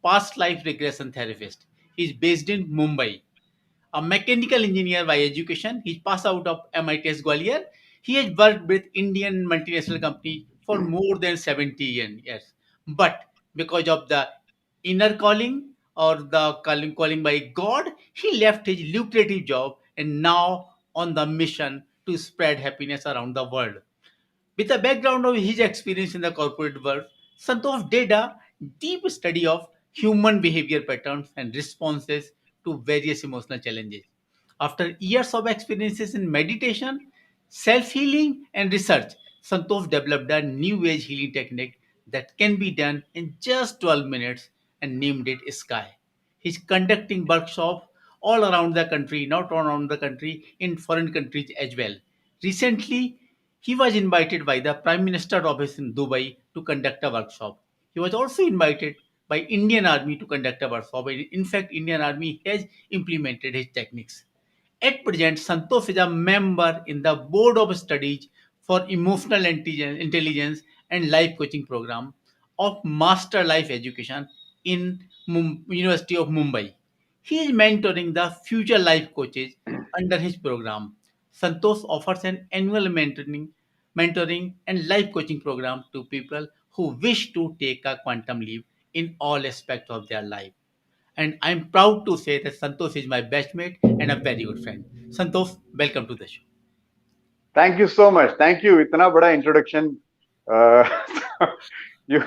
past life regression therapist. He's based in Mumbai. A mechanical engineer by education, he passed out of MIT's Gwalior. He has worked with Indian multinational companies for more than 70 years. But because of the inner calling or the calling by God, he left his lucrative job and now on the mission to spread happiness around the world. With a background of his experience in the corporate world, Santosh did a deep study of human behavior patterns and responses to various emotional challenges. After years of experiences in meditation, self healing, and research, Santosh developed a new age healing technique that can be done in just 12 minutes and named it Sky. He's conducting workshops all around the country, not around the country, in foreign countries as well. Recently, he was invited by the Prime Minister's office in Dubai to conduct a workshop. He was also invited by Indian Army to conduct a workshop. In fact, Indian Army has implemented his techniques. At present, Santosh is a member in the Board of Studies for Emotional Intelligence and Life Coaching Program of Master Life Education in University of Mumbai. He is mentoring the future life coaches under his program. Santosh offers an annual mentoring and life coaching program to people who wish to take a quantum leap in all aspects of their life. And I'm proud to say that Santosh is my batchmate and a very good friend. Santosh, welcome to the show. Thank you so much. Thank you. इतना बड़ा introduction. Uh, you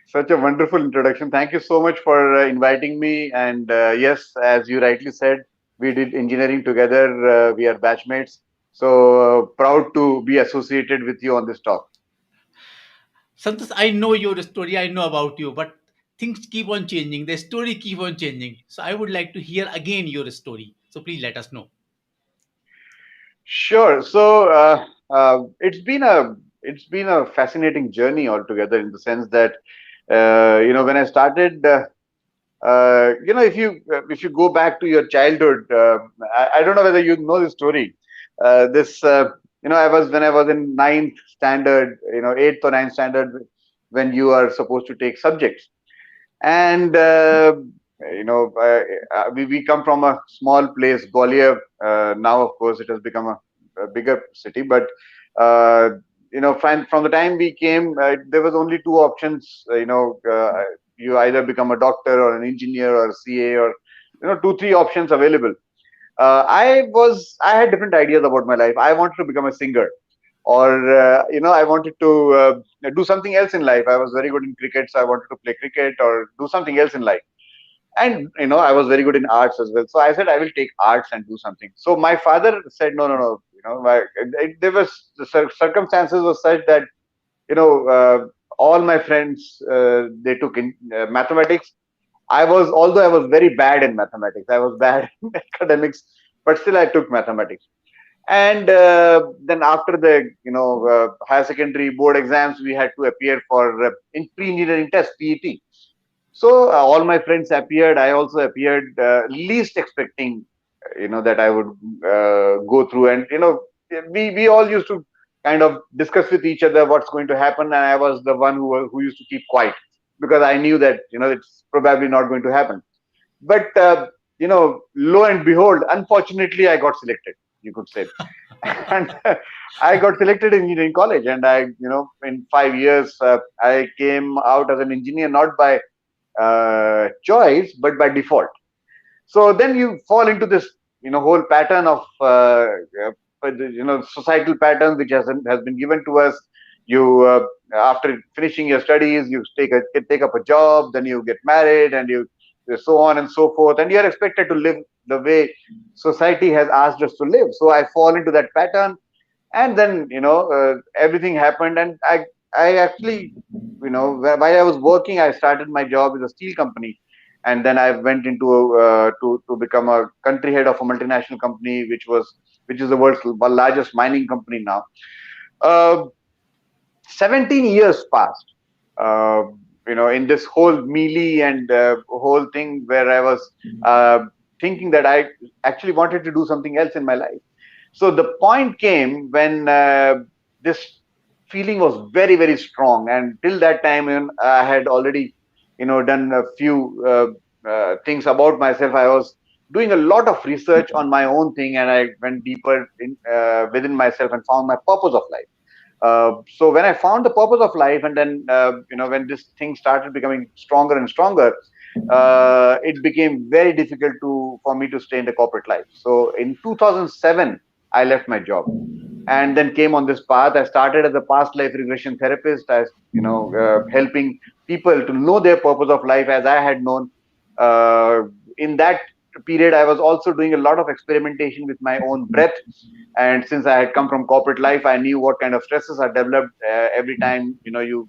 such a wonderful introduction. Thank you so much for inviting me. And yes, as you rightly said, we did engineering together. We are batchmates. So proud to be associated with you on this talk. Santosh, I know your story, I know about you, but things keep on changing. The story keep on changing. So I would like to hear again your story. So please let us know. Sure. So it's been a fascinating journey altogether in the sense that when I started. If you go back to your childhood, I don't know whether you know this story. This when I was in ninth standard, eighth or ninth standard, when you are supposed to take subjects, and we come from a small place, Gwalior. Now, of course, it has become a bigger city, but from the time we came, there was only two options. You either become a doctor or an engineer or a CA, or two three options available. I had different ideas about my life. I wanted to become a singer, or I wanted to do something else in life. I was very good in cricket, so I wanted to play cricket or do something else in life. And I was very good in arts as well, so I said I will take arts and do something. So my father said, no, no, no. There was the circumstances were such that all my friends, they took in mathematics. Although I was very bad in mathematics, I was bad in academics, but still I took mathematics. And then after the higher secondary board exams, we had to appear for in pre-engineering test, PET. So all my friends appeared. I also appeared, least expecting, that I would go through. And we all used to kind of discuss with each other what's going to happen. And I was the one who used to keep quiet because I knew that it's probably not going to happen. But lo and behold, unfortunately, I got selected, you could say. And I got selected in engineering college, and in 5 years, I came out as an engineer, not by choice, but by default. So then you fall into this, whole pattern of, societal pattern which has been given to us. You, after finishing your studies, you take up a job, then you get married, and you so on and so forth, and you are expected to live the way society has asked us to live. So I fall into that pattern, and then everything happened, and I actually, while I was working, I started my job with a steel company, and then I went into to become a country head of a multinational company, which is the world's largest mining company now. uh, 17 years passed, uh, in this whole melee and whole thing where I was uh, thinking that I actually wanted to do something else in my life. So the point came when this feeling was very, very strong, and till that time, I had already, done a few things about myself. I was doing a lot of research on my own thing, and I went deeper within myself and found my purpose of life. So when I found the purpose of life, and then when this thing started becoming stronger and stronger, it became very difficult to for me to stay in the corporate life. So in 2007, I left my job and then came on this path. I started as a past life regression therapist, as helping people to know their purpose of life as I had known. Uh, in that period, I was also doing a lot of experimentation with my own breath, and since I had come from corporate life, I knew what kind of stresses are developed every time. You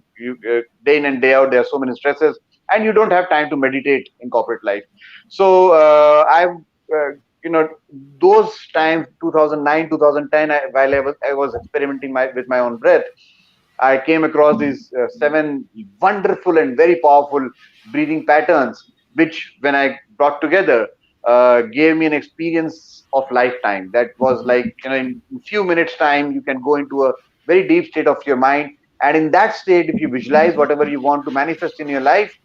day in and day out, there are so many stresses, and you don't have time to meditate in corporate life. So I you know those times, 2009, 2010, while I was experimenting with my own breath, I came across these seven wonderful and very powerful breathing patterns, which, when I brought together, gave me an experience of lifetime. That was like, in a few minutes' time, you can go into a very deep state of your mind. And in that state, if you visualize whatever you want to manifest in your life,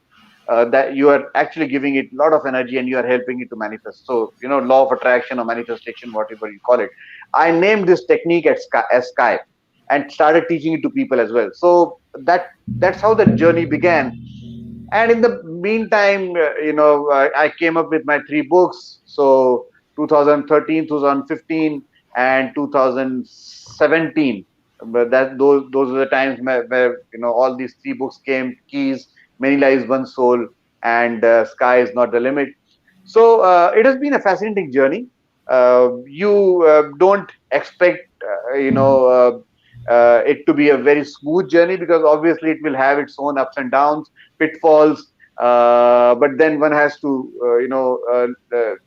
that you are actually giving it a lot of energy and you are helping it to manifest. So, law of attraction or manifestation, whatever you call it. I named this technique as Sky, and started teaching it to people as well. So that's how the journey began. And in the meantime, I came up with my three books. So 2013, 2015, and 2017. But those are the times where all these three books came: Keys, Many Lives, One Soul, and Sky is Not the Limit. So it has been a fascinating journey. You don't expect, it to be a very smooth journey, because obviously it will have its own ups and downs, pitfalls. But then one has to,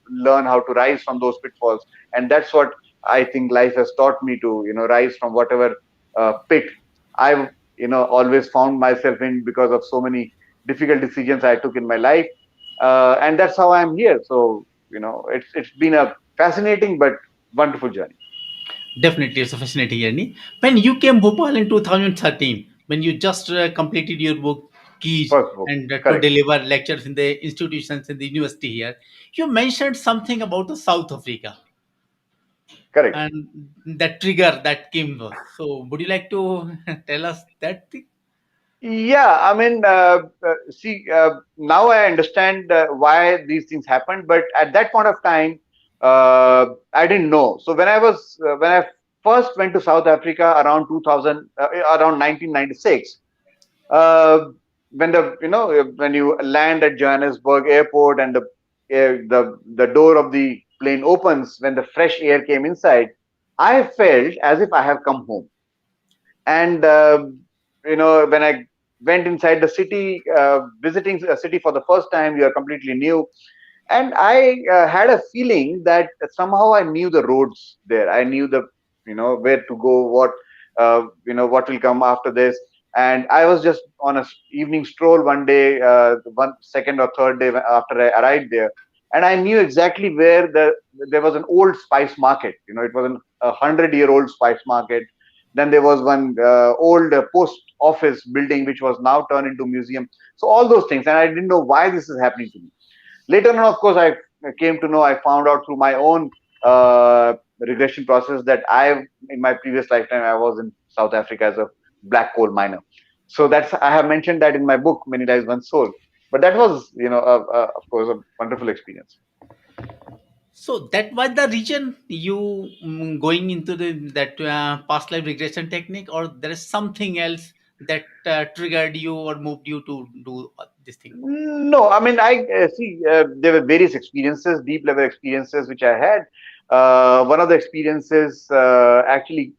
learn how to rise from those pitfalls, and that's what I think life has taught me to, rise from whatever pit I've, always found myself in because of so many difficult decisions I took in my life, and that's how I'm here. So it's been a fascinating but wonderful journey. Definitely, it's a fascinating journey. When you came Bhopal in 2013, when you just completed your book Keys First book, and to correct, deliver lectures in the institutions in the university here, you mentioned something about the South Africa correct. and that trigger that came. So, would you like to tell us that thing? Yeah, I mean, see, now I understand why these things happened, but at that point of time, I didn't know. So when I first went to South Africa around 2000, around 1996, uh, when you land at Johannesburg airport, and the door of the plane opens, when the fresh air came inside, I felt as if I have come home. And when I went inside the city, visiting a city for the first time, you are completely new, and I had a feeling that somehow I knew the roads there. I knew the where to go, what will come after this. And I was just on a evening stroll one day, one second or third day after I arrived there, and I knew exactly where there was an old spice market. It was a 100-year-old spice market. Then there was one old post office building which was now turned into museum. So all those things, and I didn't know why this is happening to me. Later on, of course, I came to know, I found out through my own regression process that in my previous lifetime, I was in South Africa as a black coal miner. So I have mentioned that in my book, Many Lives, One Soul. But that was, of course, a wonderful experience. So that was the reason you going into that past life regression technique, or there is something else that triggered you or moved you to do this thing? No, I mean, I see, there were various experiences, deep level experiences, which I had. One of the experiences actually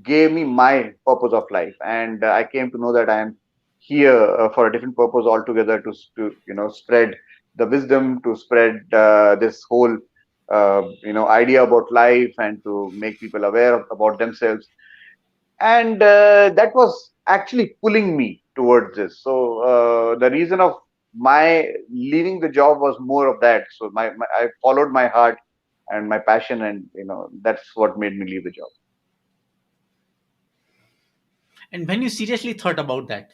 gave me my purpose of life, and I came to know that I am here for a different purpose altogether, to spread the wisdom, to spread this whole idea about life, and to make people aware about themselves. And that was actually pulling me towards this. So the reason of my leaving the job was more of that. So I followed my heart and my passion, and that's what made me leave the job. And when you seriously thought about that,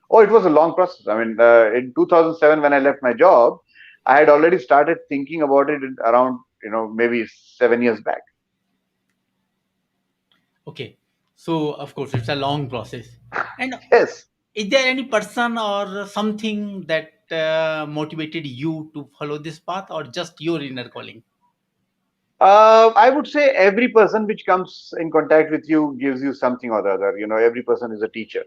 Oh, it was a long process. I mean, in 2007, when I left my job, I had already started thinking about it around, maybe 7 years back. Okay. So, of course, it's a long process. And Yes. is there any person or something that motivated you to follow this path, or just your inner calling? I would say every person which comes in contact with you gives you something or the other. Every person is a teacher.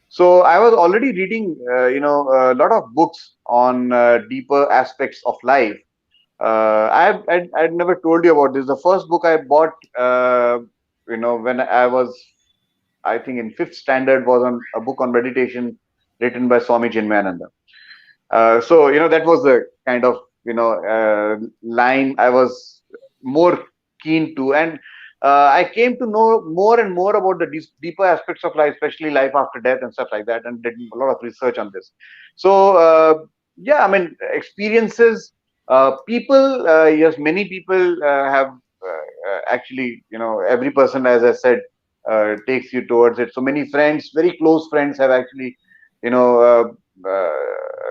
So I was already reading, a lot of books on deeper aspects of life. I'd never told you about this. The first book I bought, when I was, I think, in fifth standard, was on a book on meditation written by Swami Chinmayananda. So that was the kind of line I was more keen to, and I came to know more and more about the deeper aspects of life, especially life after death and stuff like that, and did a lot of research on this. So yeah, I mean, experiences, people, yes, many people have actually, every person, as I said, takes you towards it. So many friends, very close friends, have actually, you know.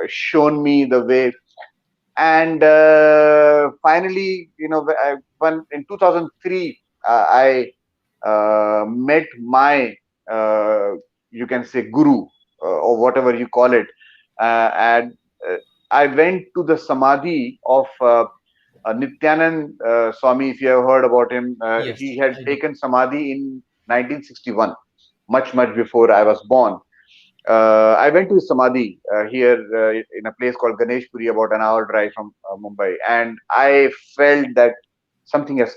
Shown me the way. And finally, when in 2003, I met my, uh, you can say, guru, or whatever you call it. And I went to the samadhi of Nityanand Swami. If you have heard about him, he Yes, had I know. taken samadhi in 1961, much before I was born. I went to his samadhi here in a place called Ganeshpuri, about an hour drive from Mumbai, and I felt that something has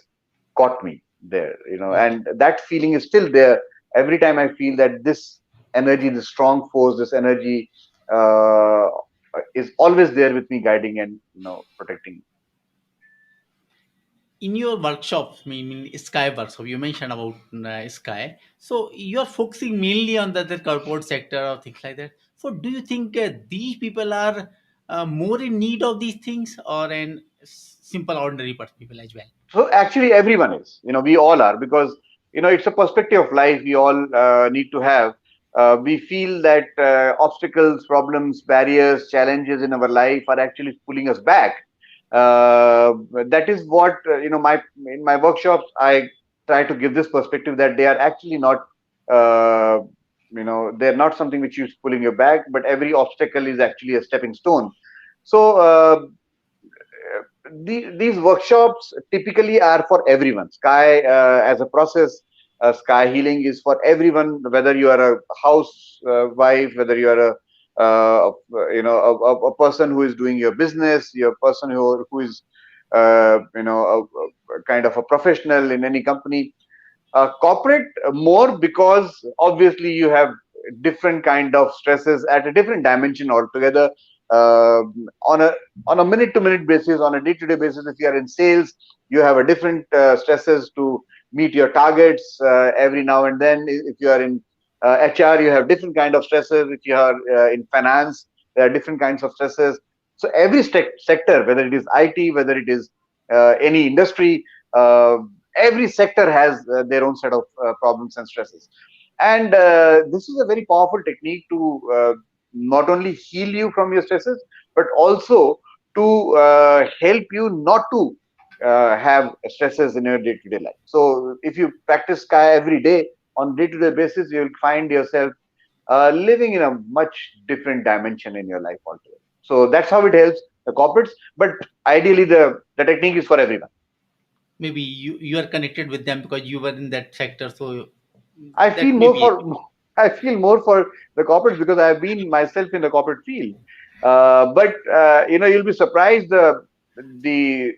caught me there, Okay. and that feeling is still there. Every time I feel that this energy, this strong force, this energy uh, is always there with me, guiding and protecting. In your workshops, Sky workshop, you mentioned about Sky. So you are focusing mainly on the corporate sector or things like that. So do you think these people are more in need of these things, or an simple ordinary people as well? So actually, everyone is. We all are, because it's a perspective of life we all need to have. We feel that obstacles, problems, barriers, challenges in our life are actually pulling us back. That is what My in my workshops, I try to give this perspective that they are actually not. Uh, they're not something which is pulling you back, but every obstacle is actually a stepping stone. So these workshops typically are for everyone. Sky, as a process, sky healing is for everyone, whether you are a housewife, whether you are a a person who is doing your business, you're a person who is a kind of a professional in any company. Corporate more, because obviously you have different kind of stresses at a different dimension altogether. uh, on a minute to minute basis, on a day to day basis, if you are in sales, you have a different stresses to meet your targets every now and then. If you are in HR, you have different kind of stresses. If you are in finance, there are different kinds of stresses. So every sector, whether it is IT, whether it is any industry, uh, every sector has their own set of problems and stresses. And this is a very powerful technique to not only heal you from your stresses, but also to help you not to have stresses in your day-to-day life. So if you practice Kaya every day on day-to-day basis, you'll find yourself living in a much different dimension in your life altogether. So that's how it helps the corporates. But ideally, the technique is for everyone. Maybe you are connected with them because you were in that sector, so I that feel may more be it. for I feel more for the corporates, because I've been myself in the corporate field. But you'll be surprised. The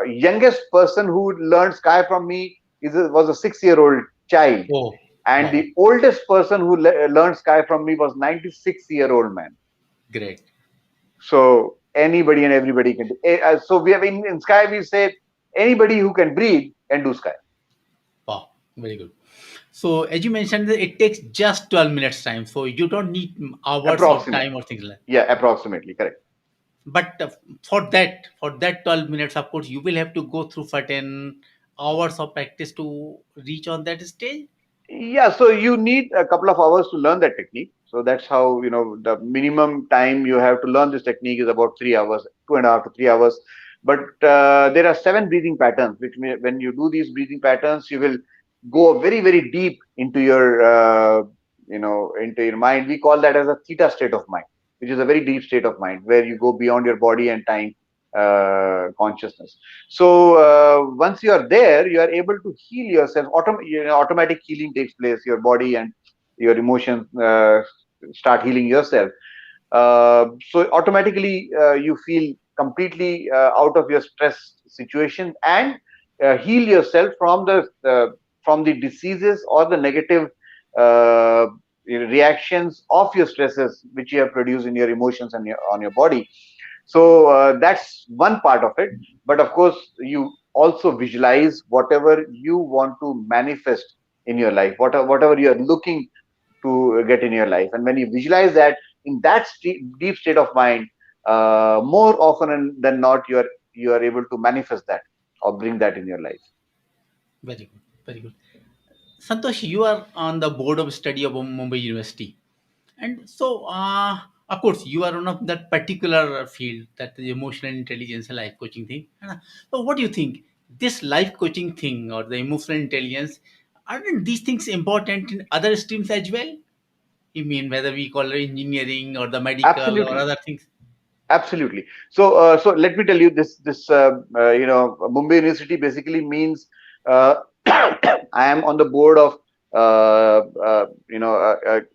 youngest person who learned Sky from me was a 6-year-old child, Oh, and wow, the oldest person who learned Sky from me was 96-year-old man. great. So anybody and everybody can do. So we have in Sky we say anybody who can breathe can do Sky. Wow, very good. So as you mentioned, that it takes just 12 minutes time. So you don't need hours of Approximate. time or things like that. Yeah, approximately correct. But for that 12 minutes, of course, you will have to go through certain hours of practice to reach on that stage. Yeah, so you need a couple of hours to learn that technique. So that's how, the minimum time you have to learn this technique is about 3 hours, 2.5 to 3 hours. But there are seven breathing patterns, which when you do these breathing patterns, you will go very, very deep into your mind. We call that as a theta state of mind, which is a very deep state of mind where you go beyond your body and time consciousness. So once you are there, you are able to heal yourself. Automatic healing takes place. Your body and your emotions start healing yourself. So automatically you feel completely out of your stress situation, and heal yourself from the diseases or the negative uh, reactions of your stresses which you have produced in your emotions and on your body. So that's one part of it. But of course, you also visualize whatever you want to manifest in your life, whatever you are looking to get in your life. And when you visualize that in that deep state of mind, more often than not, you are able to manifest that or bring that in your life. Very good. Very good. Santosh, you are on the board of study of Mumbai University. And so, of course, you are one of that particular field, that the emotional intelligence and life coaching thing. So, what do you think? This life coaching thing or the emotional intelligence, aren't these things important in other streams as well? You mean whether we call it engineering or the medical or Absolutely. other things? Absolutely. So, so let me tell you this. Mumbai University basically means uh, I am on the board of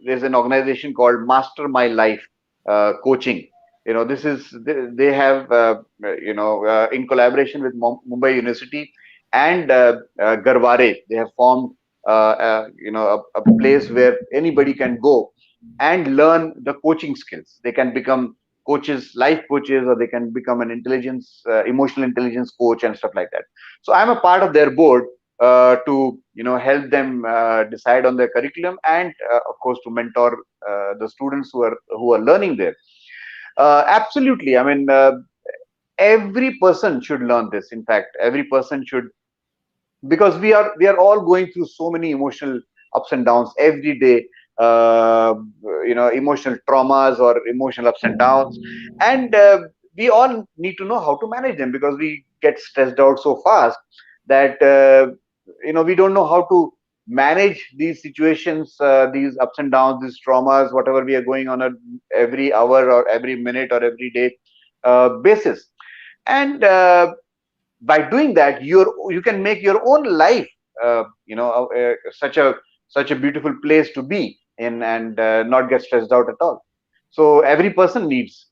there's an organization called Master My Life Coaching. This is they have in collaboration with Mumbai University and Garware, they have formed a place where anybody can go and learn the coaching skills. They can become coaches, life coaches, or they can become an emotional intelligence coach and stuff like that. So I'm a part of their board to help them decide on their curriculum, and of course to mentor the students who are learning there. Absolutely, I mean, every person should learn this. In fact, every person should, because we are all going through so many emotional ups and downs every day. uh, Emotional traumas or emotional ups and downs, and we all need to know how to manage them, because we get stressed out so fast that we don't know how to manage these situations, these ups and downs, these traumas, whatever we are going on a every hour or every minute or every day basis. And by doing that, you can make your own life such a beautiful place to be in, and not get stressed out at all. So every person needs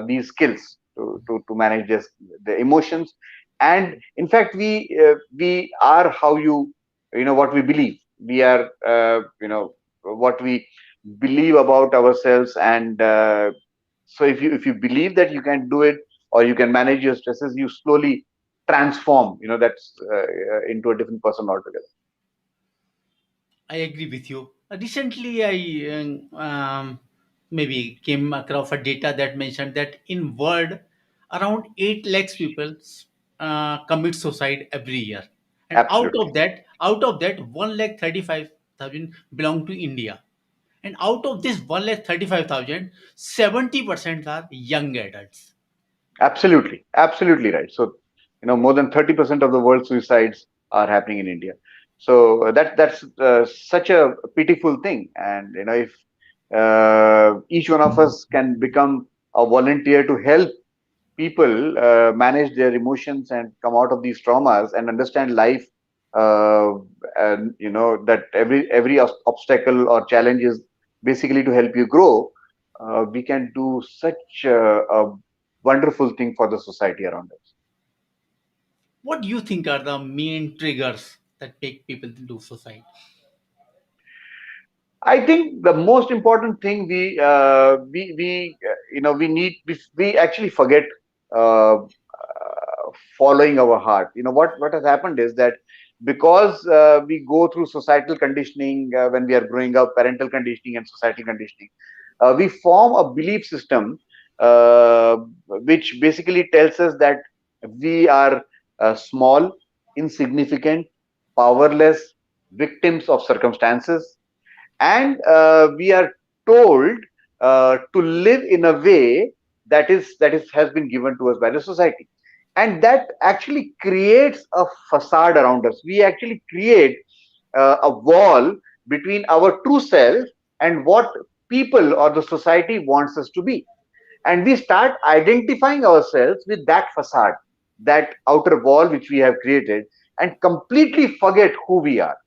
these skills to manage the emotions. And in fact, we are how what we believe. We are what we believe about ourselves. And so if you believe that you can do it, or you can manage your stresses, you slowly transform, that's into a different person altogether. I agree with you. Recently, I maybe came across a data that mentioned that in world around 8 lakhs people commit suicide every year, and Absolutely. out of that 1 lakh 35,000 belong to India, and out of this 1 lakh 35,000, 70% are young adults. Absolutely right. So more than 30% of the world's suicides are happening in India. So that's such a pitiful thing. And if each one of us can become a volunteer to help people manage their emotions and come out of these traumas and understand life, uh, and that every obstacle or challenge is basically to help you grow. We can do such a wonderful thing for the society around us. What do you think are the main triggers that make people do suicide? I think the most important thing we need, we actually forget following our heart. What has happened is that because we go through societal conditioning when we are growing up, parental conditioning and societal conditioning, we form a belief system uh, which basically tells us that we are small, insignificant, powerless, victims of circumstances, and we are told to live in a way that is has been given to us by the society, and that actually creates a facade around us. We actually create a wall between our true self and what people or the society wants us to be, and we start identifying ourselves with that facade, that outer wall which we have created, and completely forget who we are.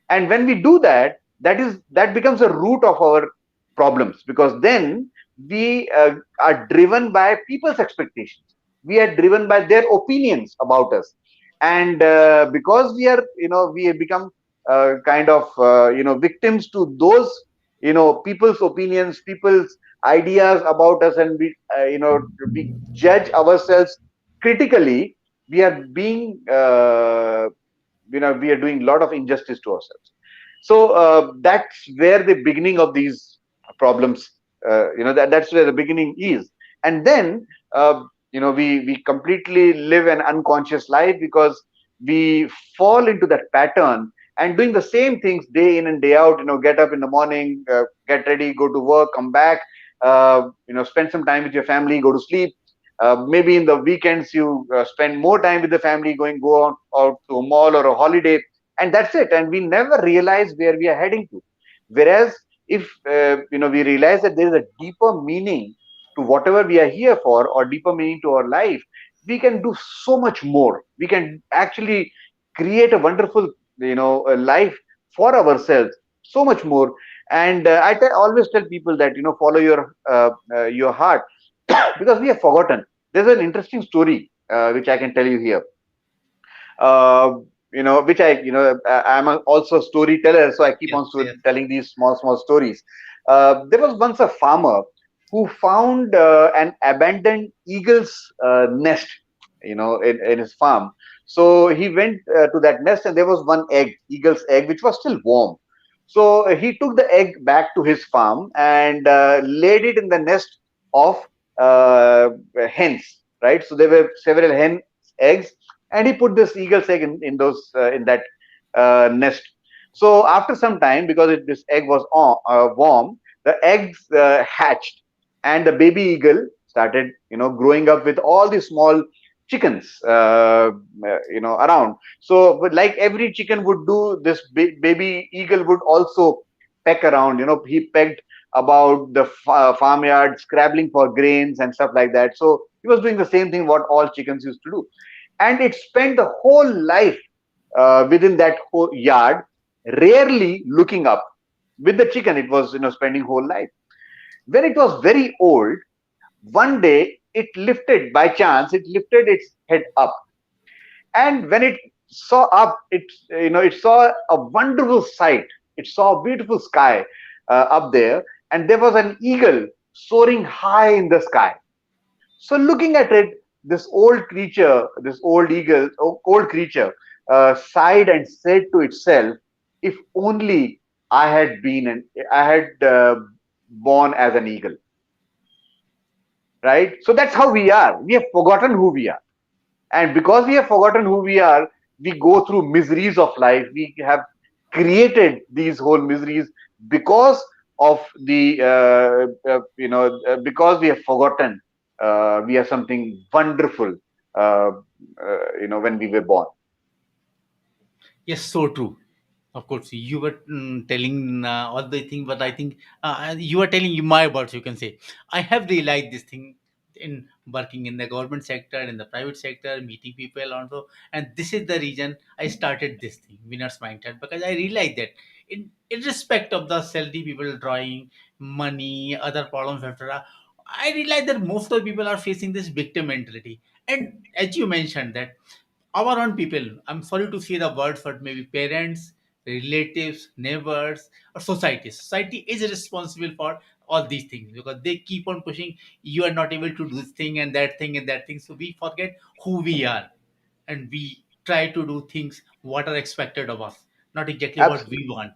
And when we do that, that becomes a root of our problems, because then we are driven by people's expectations, we are driven by their opinions about us, and because we are, we have become kind of victims to those, people's opinions, people's ideas about us, and we judge ourselves critically. We are being we are doing a lot of injustice to ourselves. So that's where the beginning of these problems, that's where the beginning is. And then we completely live an unconscious life, because we fall into that pattern and doing the same things day in and day out. Get up in the morning, get ready, go to work, come back, spend some time with your family, go to sleep. Maybe in the weekends you spend more time with the family, go out to a mall or a holiday, and that's it. And we never realize where we are heading to. Whereas if we realize that there is a deeper meaning to whatever we are here for, or deeper meaning to our life, we can do so much more. We can actually create a wonderful a life for ourselves, so much more. And always tell people that follow your heart, because we have forgotten. There's an interesting story which I can tell you here. Uh, which I'm also a storyteller, so I keep Yes, on yes, telling these small stories. There was once a farmer who found an abandoned eagle's nest, in his farm. So he went to that nest, and there was one egg, eagle's egg, which was still warm. So he took the egg back to his farm and laid it in the nest of hens. Right. So there were several hen eggs, and he put this eagle's egg in that nest. So after some time, because this egg was warm, the eggs hatched, and the baby eagle started, growing up with all these small chickens, around. So, but like every chicken would do, this baby eagle would also peck around. He pecked about the farmyard, scrabbling for grains and stuff like that. So he was doing the same thing what all chickens used to do, and it spent the whole life within that whole yard, rarely looking up. With the chicken, it was spending whole life. When it was very old, one day it lifted, by chance, it lifted its head up, and when it saw up, it saw a wonderful sight. It saw a beautiful sky up there, and there was an eagle soaring high in the sky. So looking at it, this old creature, this old creature, sighed and said to itself, "If only I had been I had born as an eagle." Right. So that's how we are. We have forgotten who we are, and because we have forgotten who we are, we go through miseries of life. We have created these whole miseries because of the because we have forgotten we are something wonderful when we were born. yes, so true. Of course, you were telling all the thing, but I think you were telling you my words. You can say I have realized this thing in working in the government sector, in the private sector, meeting people also, and this is the reason I started this thing, winners mindset, because I realized that in respect of the salary people drawing money, other problems, etc. I realized that most of the people are facing this victim mentality, and as you mentioned that our own people, I'm sorry to say the words, but maybe parents, relatives, neighbors, or society. Society is responsible for all these things because they keep on pushing. You are not able to do this thing and that thing and that thing. So we forget who we are, and we try to do things what are expected of us, not exactly what we Absolutely. want.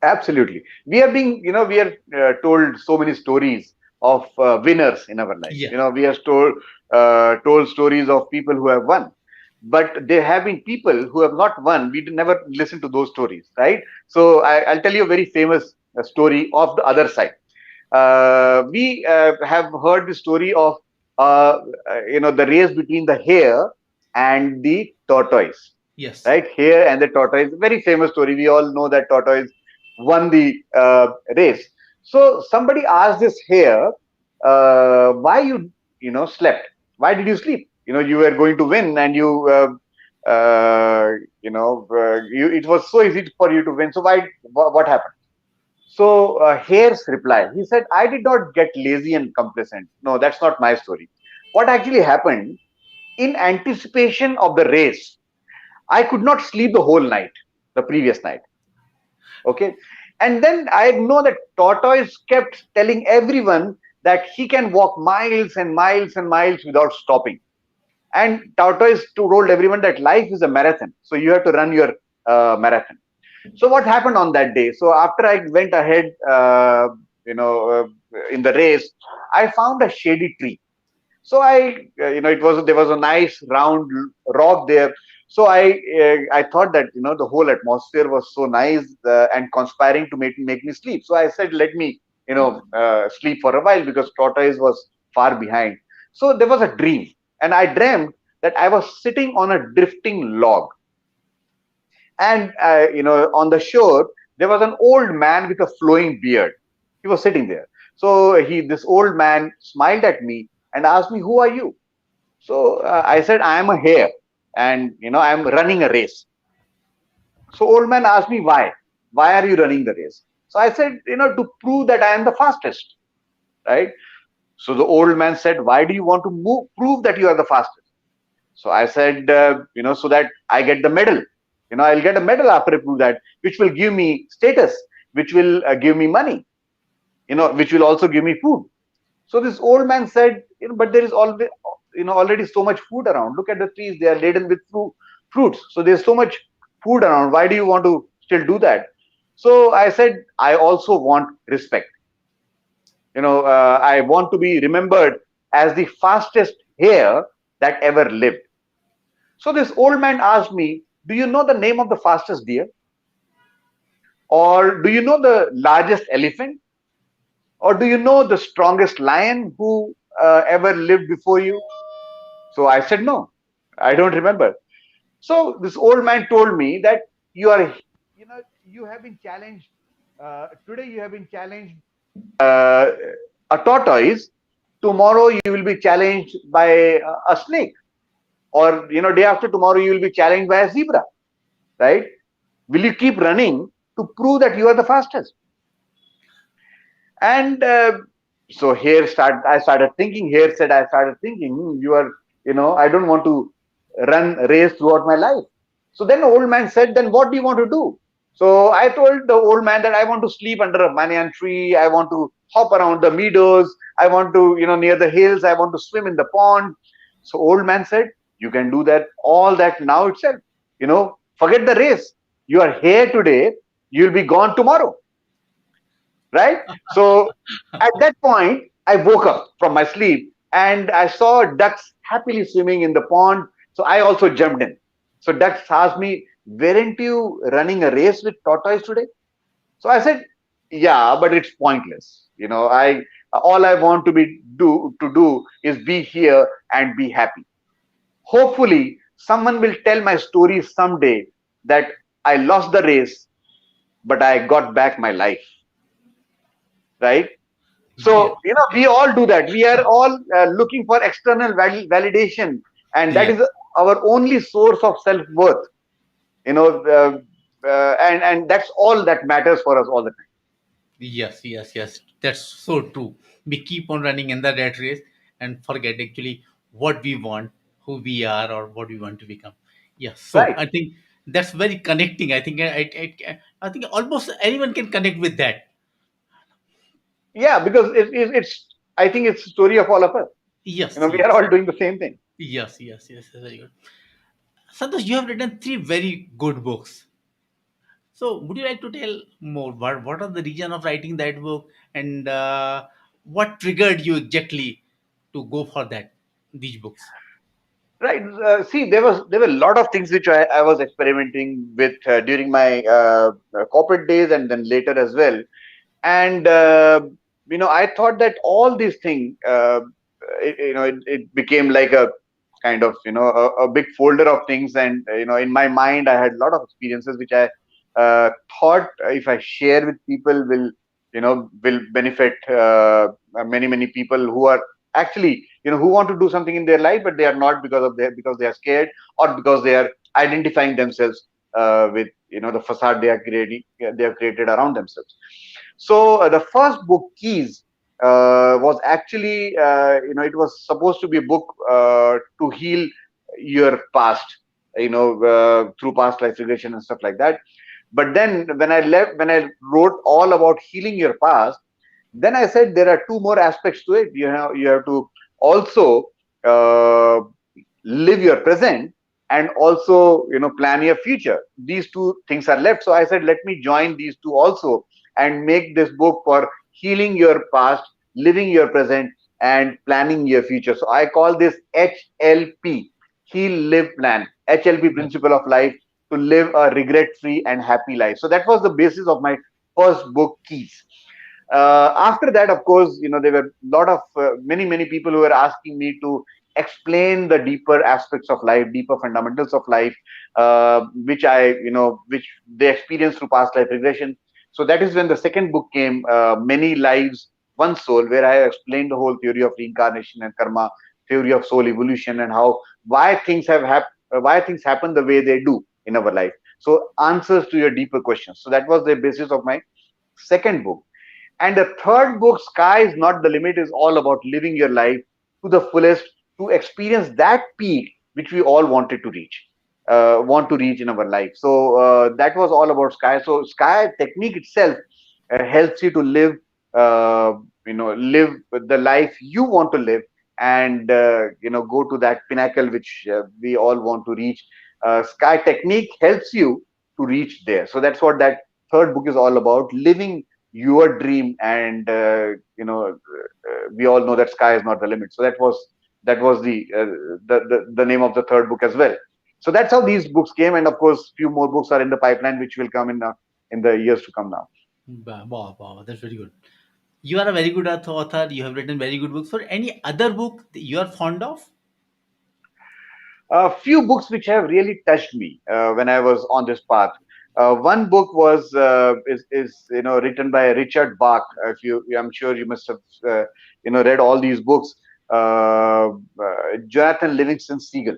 Absolutely. We are being, we are told so many stories of winners in our life. Yeah. We are told stories of people who have won. But there have been people who have not won. We never listen to those stories, right? So I'll tell you a very famous story of the other side. We have heard the story of the race between the hare and the tortoise, Yes. right? Hare and the tortoise, very famous story. We all know that tortoise won the race. So somebody asked this hare, why you slept? Why did you sleep? You were going to win, and it was so easy for you to win. So why? What happened? So Hare's reply, he said, I did not get lazy and complacent. No, that's not my story. What actually happened, in anticipation of the race, I could not sleep the whole night, the previous night. Okay. And then I know that Tortoise kept telling everyone that he can walk miles and miles and miles without stopping. And Tortoise told everyone that life is a marathon. So you have to run your marathon. So what happened on that day? So after I went ahead, in the race, I found a shady tree. So it was there was a nice round rock there. So I thought that the whole atmosphere was so nice and conspiring to make me sleep. So I said, let me sleep for a while because tortoise was far behind. So there was a dream, and I dreamt that I was sitting on a drifting log, and on the shore there was an old man with a flowing beard. He was sitting there. So this old man smiled at me and asked me, who are you? So I said, I am a hare, and I am running a race. So old man asked me, why are you running the race? So I said, to prove that I am the fastest, right? So the old man said, why do you want to prove that you are the fastest? So I said, so that I get the medal. I'll get a medal after I prove that, which will give me status, which will give me money, which will also give me food. So this old man said, but there is already so much food around. Look at the trees; they are laden with fruits. So there's so much food around. Why do you want to still do that? So I said, I also want respect. I want to be remembered as the fastest hare that ever lived. So this old man asked me, do you know the name of the fastest deer? Or do you know the largest elephant? Or do you know the strongest lion who ever lived before you? So I said, no, I don't remember. So this old man told me that you have been challenged. Today you have been challenged uh, a tortoise. Tomorrow you will be challenged by a snake. Or, day after tomorrow you will be challenged by a zebra, right? Will you keep running to prove that you are the fastest? And so I started thinking. Here said, I started thinking, you are, I don't want to run a race throughout my life. So then the old man said, then what do you want to do? So I told the old man that I want to sleep under a banyan tree. I want to hop around the meadows. I want to, near the hills. I want to swim in the pond. So old man said, you can do that, all that now itself. Forget the race. You are here today. You'll be gone tomorrow, right? So at that point, I woke up from my sleep and I saw ducks happily swimming in the pond. So I also jumped in. So ducks asked me, weren't you running a race with tortoise today? So I said, yeah, but it's pointless. I all I want to do is be here and be happy. Hopefully, someone will tell my story someday that I lost the race, but I got back my life, right? Yes. So, we all do that. We are all looking for external validation, and that Yes. is our only source of self worth. And that's all that matters for us all the time. Yes, yes, yes. That's so true. We keep on running in the rat race and forget actually what we want, who we are, or what we want to become. Yes. So Right? I think that's very connecting. I think I think almost anyone can connect with that. Yeah, because it's. I think it's the story of all of us. Yes, We are yes, all doing the same thing. yes, yes, yes. Very good. Santosh, you have written three very good books. So, would you like to tell more? What are the reason of writing that book, and what triggered you exactly to go for these books? Right. See, there were a lot of things which I was experimenting with during my corporate days and then later as well. And I thought that all these things, it became like a kind of a big folder of things. And in my mind I had a lot of experiences which I thought if I share with people will benefit many people who are actually who want to do something in their life, but they are not because they are scared, or because they are identifying themselves with the facade they have created around themselves. So the first book, Keys, was actually, it was supposed to be a book to heal your past, through past life regression and stuff like that. But then when I wrote all about healing your past, then I said there are two more aspects to it. You have to also uh, live your present, and also plan your future. These two things are left, so I said let me join these two also and make this book for healing your past, living your present, and planning your future. So I call this HLP, heal, live, plan. HLP, Right. principle of life, to live a regret free and happy life. So that was the basis of my first book, Keys. After that, of course, there were a lot of many people who were asking me to explain the deeper aspects of life, deeper fundamentals of life, which they experienced through past life regression. So that is when the second book came, Many Lives, One Soul, where I explained the whole theory of reincarnation and karma, theory of soul evolution, and how why things happen the way they do in our life. So answers to your deeper questions. So that was the basis of my second book. And the third book, Sky is Not the Limit, is all about living your life to the fullest, to experience that peak which we all want to reach in our life. So that was all about Sky. So Sky technique itself helps you to live the life you want to live, and go to that pinnacle which we all want to reach. Sky technique helps you to reach there. So that's what that third book is all about: living your dream. And we all know that sky is not the limit. So that was the name of the third book as well. So that's how these books came, and of course few more books are in the pipeline which will come in the years to come now. Wow, wow, that's very good. You are a very good author. You have written very good books. For any other book that you are fond of? A few books which have really touched me when I was on this path. One book was is written by Richard Bach. If you, I'm sure you must have read all these books. Jonathan Livingston Seagull,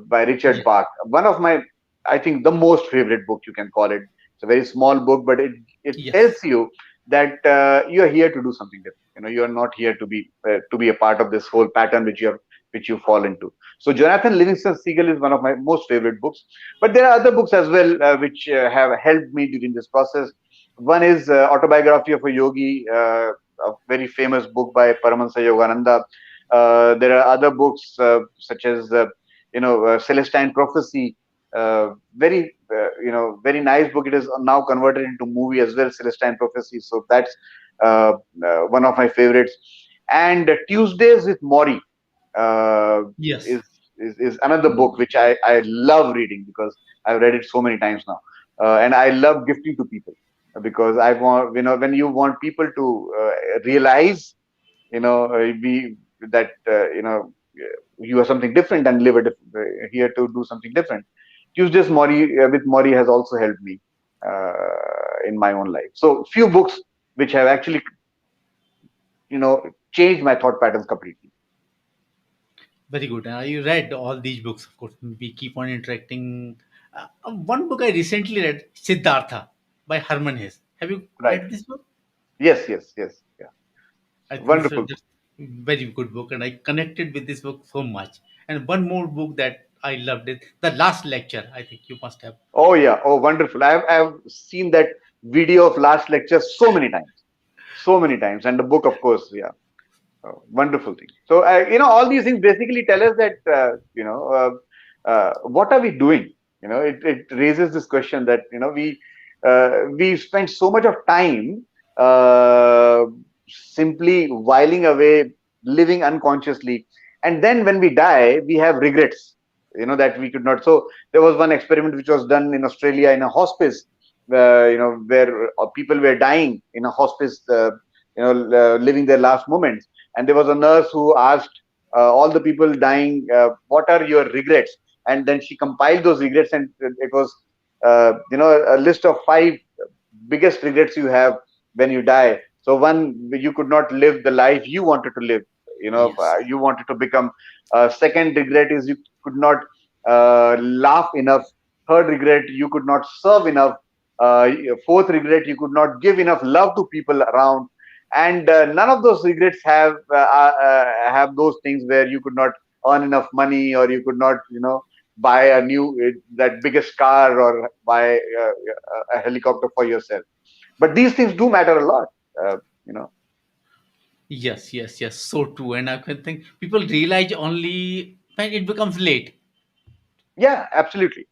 by Richard Yes. Bach. One of my, I think, the most favorite book you can call it. It's a very small book, but it tells Yes. you that you are here to do something different. You are not here to be a part of this whole pattern which you fall into. So Jonathan Livingston Seagull is one of my most favorite books. But there are other books as well which have helped me during this process. One is Autobiography of a Yogi, a very famous book by Paramahansa Yogananda. There are other books such as Celestine Prophecy, very nice book. It is now converted into movie as well, Celestine Prophecy. So that's uh, one of my favorites. And Tuesdays with Maury uh, Yes. is, is another book which I love reading because I've read it so many times now, and I love gifting to people because I want, when you want people to realize, be that you are something different and live here to do something different. Tuesdays Mori with Mori has also helped me in my own life. So few books which have actually changed my thought patterns completely. Very good. You read all these books, of course. We keep on interacting. One book I recently read, Siddhartha by Herman Hesse. Have you Right. read this book? Yes. Yes. Yes. Yeah. I think so. Wonderful. That's very good book, and I connected with this book so much. And one more book that I loved is The Last Lecture. I think you must have. Oh yeah. Oh, wonderful. I've seen that video of last lecture so many times, and the book, of course. Yeah. Oh, wonderful thing. So, all these things basically tell us that, what are we doing? It raises this question that, we spend so much of time uh, simply whiling away, living unconsciously. And then when we die, we have regrets, that we could not. So there was one experiment which was done in Australia in a hospice where people were dying in a hospice, living their last moments. And there was a nurse who asked all the people dying, "What are your regrets?" And then she compiled those regrets, and it was, a list of five biggest regrets you have when you die. So one, you could not live the life you wanted to live. Yes. You wanted to become. Second regret is you could not laugh enough. Third regret, you could not serve enough. Fourth regret, you could not give enough love to people around. And none of those regrets have those things where you could not earn enough money, or you could not, buy a new that biggest car, or buy a helicopter for yourself. But these things do matter a lot. Uh, you know, Yes, yes, yes. So true. And I can think people realize only when it becomes late. yeah, absolutely.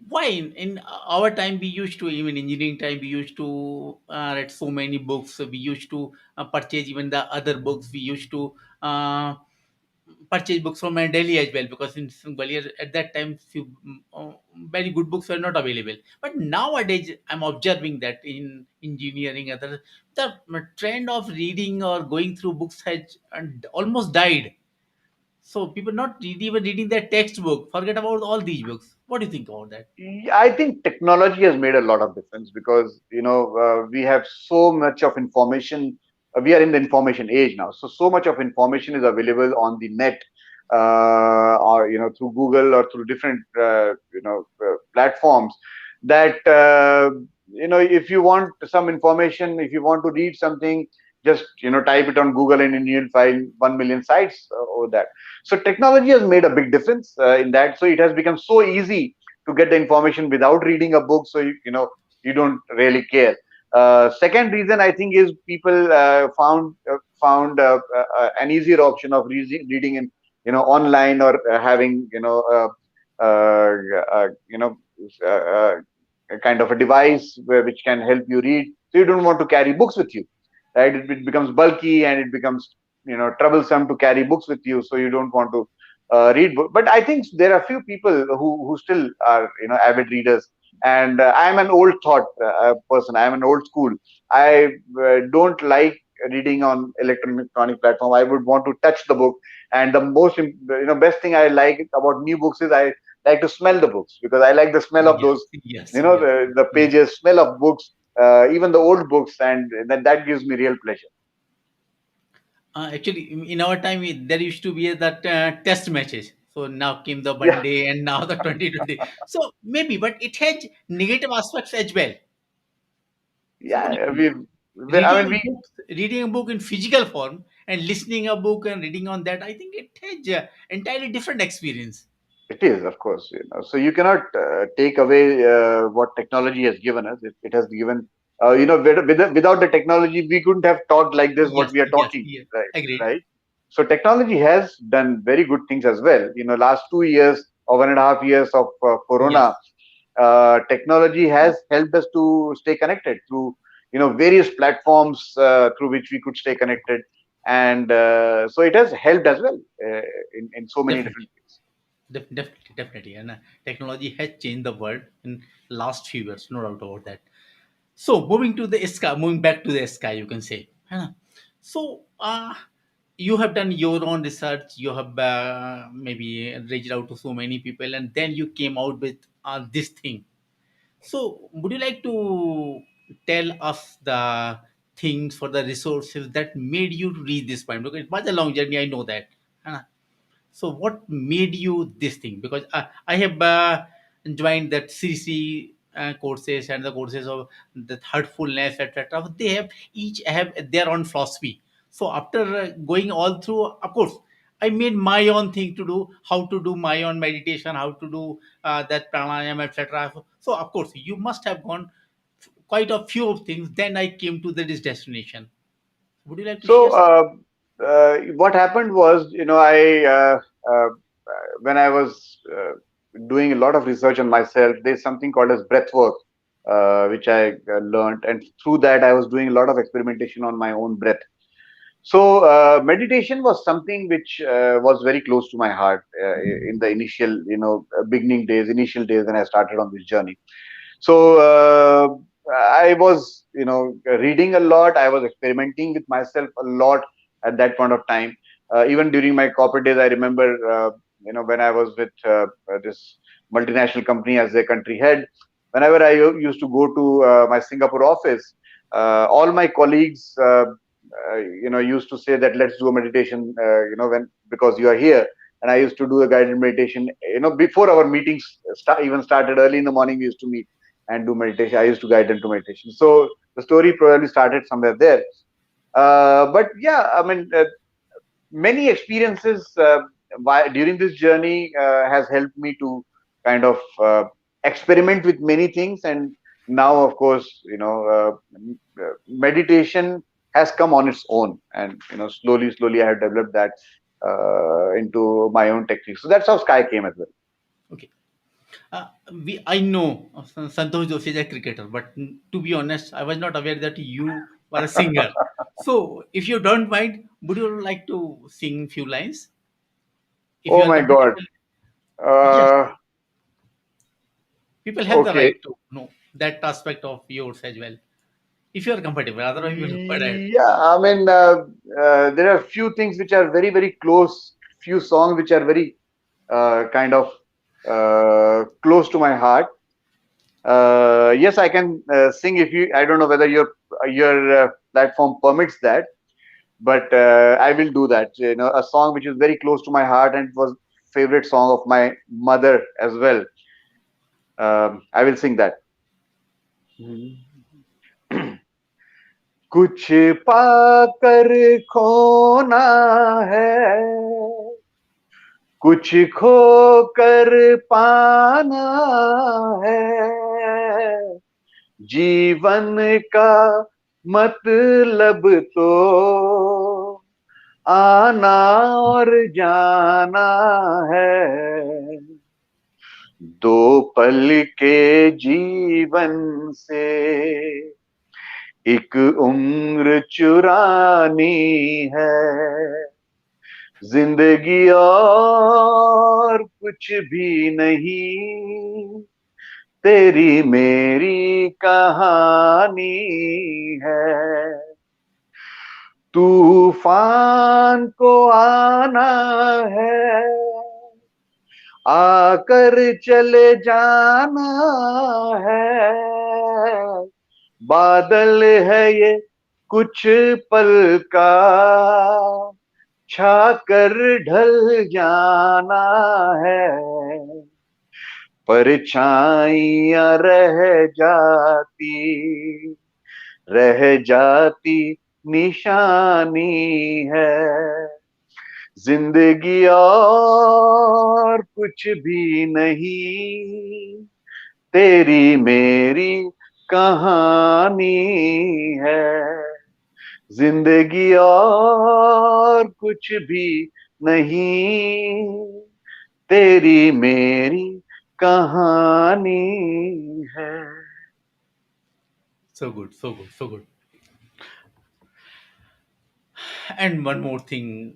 Why in our time we used to, even engineering time, we used to read so many books. We used to purchase even the other books. We used to uh, purchase books from my Delhi as well, because in Gwalior at that time few very good books were not available. But nowadays I'm observing that in engineering other, the trend of reading or going through books has almost died. So people not even reading their textbook, forget about all these books. What do you think about that? Yeah, I think technology has made a lot of difference, because we have so much of information. We are in the information age now, so much of information is available on the net, or through Google, or through different platforms, that if you want some information, if you want to read something, just type it on Google, and then you'll find 1 million sites over that. So technology has made a big difference in that. So it has become so easy to get the information without reading a book, so you don't really care. Second reason, I think, is people found an easier option of reading in online, or having uh, uh, you know uh, uh, a kind of a device which can help you read, so you don't want to carry books with you, right? It becomes bulky, and it becomes troublesome to carry books with you, so you don't want to read book. But I think there are few people who still are avid readers. And I'm an old thought person. I'm an old school. I don't like reading on electronic platform. I would want to touch the book. And the most best thing I like about new books is I like to smell the books, because I like the smell of Yes, those, yes, yes, the yes. pages, smell of books, even the old books, and that gives me real pleasure. Actually, in our time, there used to be that test matches. So now came the one Yeah, day, and now the 2020. So maybe, but it has negative aspects as well. So what do yeah. you think? I mean, we Reading a book in physical form and listening a book and reading on that, I think it has entirely different experience. It is, of course. So you cannot take away what technology has given us. It has given, without the technology, we couldn't have talked like this, what Yes, we are yes, talking, yes. right? Agreed. Right. So technology has done very good things as well. Last 2 years or 1.5 years of Yes, Corona, technology has helped us to stay connected through, various platforms through which we could stay connected. And so it has helped as well in so many definitely. different ways. Definitely, definitely. And technology has changed the world in last few years, no doubt about that. So moving back to the sky, you can say. Huh? So you have done your own research. You have maybe reached out to so many people, and then you came out with this thing. So would you like to tell us the things for the resources that made you reach this point? Because it was a long journey. I know that. Huh? So, what made you this thing? Because I have joined that CC courses and the courses of the hurtfulness, etc. They have each have their own philosophy. So, after going all through, of course, I made my own thing to do, how to do my own meditation, how to do that pranayama, etc. So, of course, you must have gone quite a few of things. Then I came to this destination. Would you like to share So something? what happened was, when I was doing a lot of research on myself, there's something called as breath work, which I learned, and through that I was doing a lot of experimentation on my own breath. So meditation was something which was very close to my heart in the initial, beginning days, initial days when I started on this journey. So I was, reading a lot. I was experimenting with myself a lot at that point of time. Even during my corporate days, I remember, when I was with this multinational company as a country head. Whenever I used to go to my Singapore office, all my colleagues, used to say that let's do a meditation, when because you are here. And I used to do a guided meditation, before our meetings even started early in the morning. We used to meet and do meditation. I used to guide them to meditation. So the story probably started somewhere there. But yeah, I mean, many experiences during this journey has helped me to kind of experiment with many things. And now, of course, meditation has come on its own, and slowly, slowly, I have developed that into my own technique. So that's how Sky came as well. Okay. I know Santosh Joshi is a cricketer, but to be honest, I was not aware that you were a singer. So, if you don't mind, would you like to sing few lines? If you Oh are my God. comfortable, yes, Uh, people have the okay. right to know that aspect of yours as well. If you are comfortable, otherwise, we will go ahead. Yeah, I mean, there are few things which are very, very close, few songs which are very kind of close to my heart. Yes, I can sing if you. I don't know whether your platform permits that, but I will do that. A song which is very close to my heart and it was favorite song of my mother as well. I will sing that. कुछ पाकर खोना है, कुछ खो कर पाना है, जीवन का मतलब तो आना और जाना है, दो पल के जीवन से एक उम्र चुरानी है, जिंदगी और कुछ भी नहीं, तेरी मेरी कहानी है, तूफान को आना है, आकर चले जाना है, बादल है ये कुछ पल का, छाकर ढल जाना है, परछाइयां रह जाती निशानी है, जिंदगी और कुछ भी नहीं, तेरी मेरी कहानी है, जिंदगी और कुछ भी नहीं, तेरी मेरी कहानी है. So good, so good, so good. And one more thing,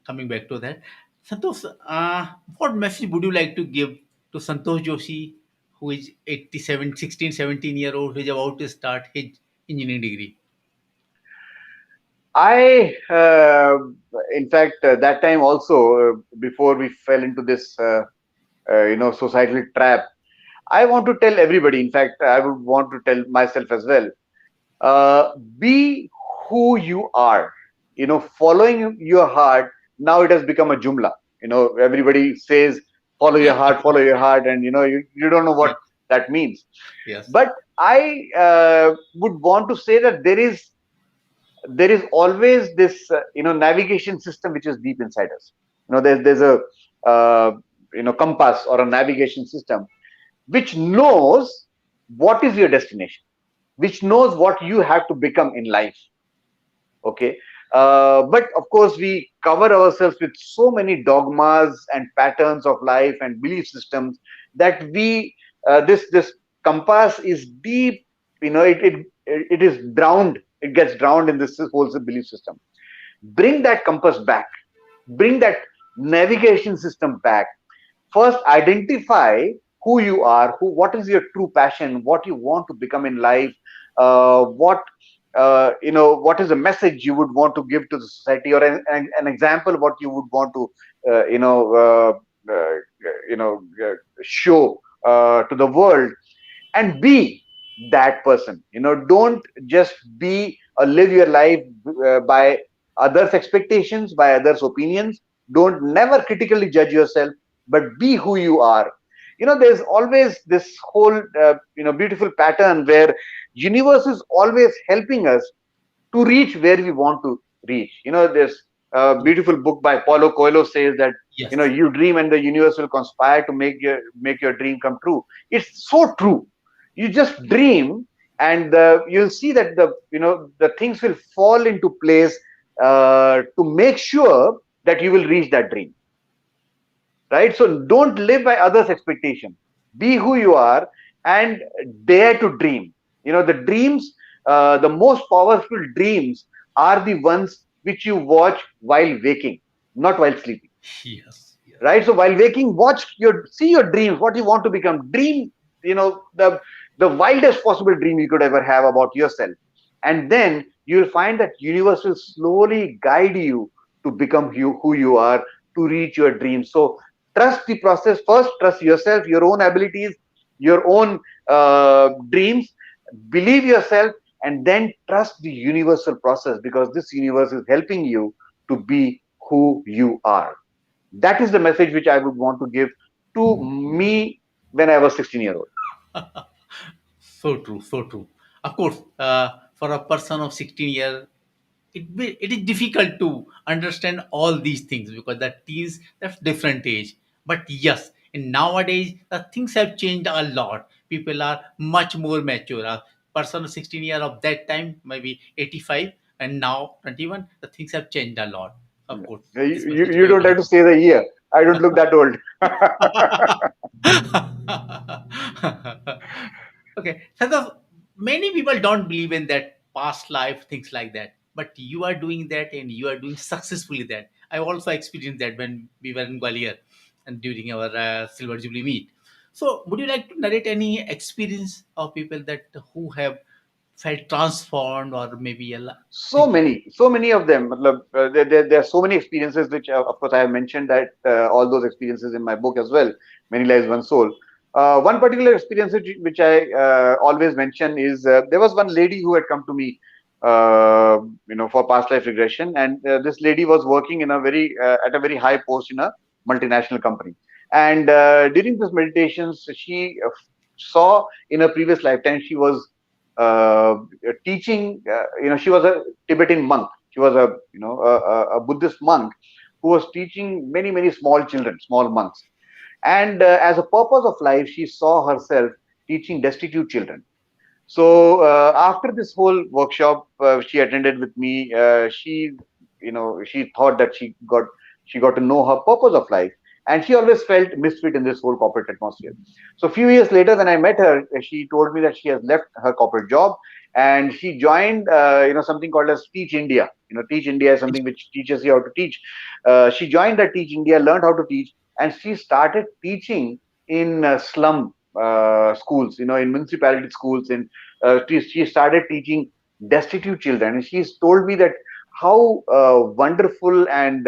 coming back to that, Santosh, what message would you like to give to Santosh Joshi, who is 87, 16, 17 year old, who is about to start his engineering degree? I, in fact, that time also, before we fell into this, societal trap, I want to tell everybody. In fact, I would want to tell myself as well. Be who you are. Following your heart. Now it has become a jumla. Everybody says follow your heart, and you don't know what Yes, that means. yes, But I would want to say that there is always this navigation system which is deep inside us. There's a uh, compass or a navigation system which knows what is your destination, which knows what you have to become in life. Okay. But of course we cover ourselves with so many dogmas and patterns of life and belief systems that we this compass is deep. It is drowned, it gets drowned in this whole belief system. Bring that compass back, bring that navigation system back. First identify who you are, what is your true passion, what you want to become in life, what what is the message you would want to give to the society, or an example what you would want to uh, you know uh, uh, show to the world, and be that person. Don't just be or live your life by others expectations, by others opinions. Don't never critically judge yourself, but be who you are. There's always this whole beautiful pattern where universe is always helping us to reach where we want to reach. This Yes. beautiful book by Paulo Coelho says that Yes. you dream and the universe will conspire to make your dream come true. It's so true. You just dream, and you'll see that the things will fall into place to make sure that you will reach that dream, right? So don't live by others expectation, be who you are, and dare to dream. The dreams, the most powerful dreams are the ones which you watch while waking, not while sleeping, Yes. Yes. right? So while waking, see your dreams, what you want to become. Dream, the wildest possible dream you could ever have about yourself, and then you'll find that universe will slowly guide you to become who you are, to reach your dreams. So trust the process first, trust yourself, your own abilities, your own dreams, believe yourself, and then trust the universal process, because this universe is helping you to be who you are. That is the message which I would want to give to me when I was 16-year-old. So true, so true. Of course, for a person of 16 years, it is difficult to understand all these things because the teens, that's different age. But yes, in nowadays the things have changed a lot. People are much more mature. A person of 16 years of that time maybe 85, and now 21. The things have changed a lot. Of course, You, this you, message you goes don't have to say the year. I don't look that old. Okay, so many people don't believe in that past life things like that, but you are doing that and you are doing successfully that. I also experienced that when we were in Gwalior and during our Silver Jubilee meet. So, would you like to narrate any experience of people that who have felt transformed or maybe So many of them. There are so many experiences which, of course, I have mentioned that all those experiences in my book as well. Many Lives, One Soul. One particular experience which I always mention is there was one lady who had come to me, for past life regression, and this lady was working in a very at a very high post in a multinational company. And during this meditations, she saw in her previous lifetime she was uh, teaching. She was a Tibetan monk. She was a Buddhist monk who was teaching many small children, small monks. And as a purpose of life, she saw herself teaching destitute children. So after this whole workshop she attended with me, she thought that she got to know her purpose of life, and she always felt misfit in this whole corporate atmosphere. So a few years later, when I met her, she told me that she has left her corporate job and she joined something called as Teach India. Teach India is something which teaches you how to teach. She joined that Teach India, learned how to teach, and she started teaching in slum schools, in municipality schools, in she started teaching destitute children, and she's told me that how wonderful and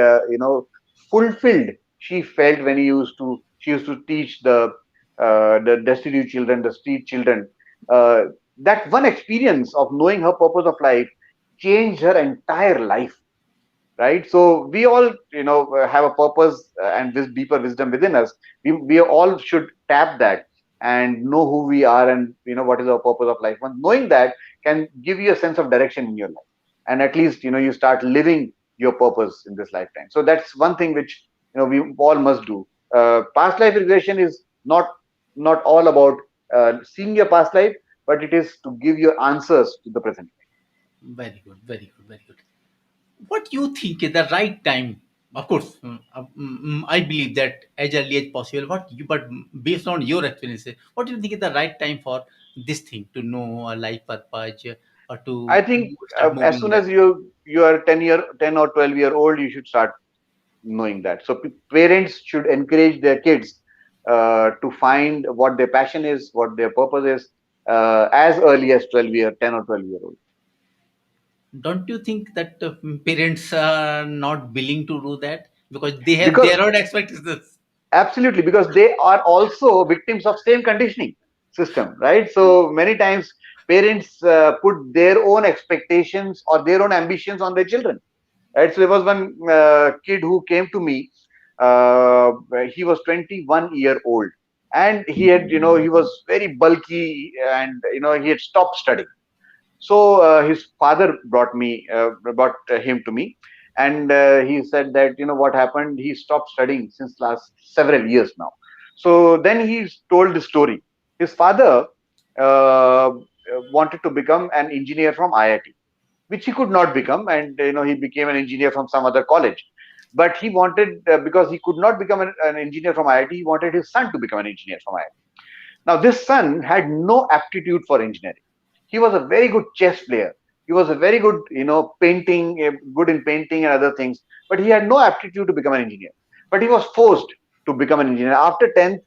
fulfilled she felt when she used to teach the destitute children, the street children. Uh, that one experience of knowing her purpose of life changed her entire life, right? So we all have a purpose and this deeper wisdom within us. We all should tap that and know who we are, and what is our purpose of life. Once knowing that can give you a sense of direction in your life, and at least you start living your purpose in this lifetime. So that's one thing which we all must do. Past life regression is not all about seeing your past life, but it is to give you answers to the present. very good, very good, very good. What you think is the right time? Of course, I believe that as early as possible. But based on your experiences, what do you think is the right time for this thing to know a life purpose or I to think start as moving in soon that? as you are 10 or 12-year old, you should start knowing that. So parents should encourage their kids to find what their passion is, what their purpose is, as early as 10 or 12-year old. Don't you think that parents are not willing to do that because they have Because their own expectations? absolutely, because they are also victims of same conditioning system, right? So many times parents put their own expectations or their own ambitions on their children, right? So there was one kid who came to me. Uh, he was 21-year old, and he was very bulky, and he had stopped studying. So his father brought him to me, and he said that what happened. He stopped studying since last several years now. So then he told the story. His father wanted to become an engineer from IIT, which he could not become, and he became an engineer from some other college. But he wanted, because he could not become an engineer from IIT, he wanted his son to become an engineer from IIT. Now, this son had no aptitude for engineering. He was a very good chess player. He was a very good, painting, good in painting and other things, but he had no aptitude to become an engineer. But he was forced to become an engineer. After 10th,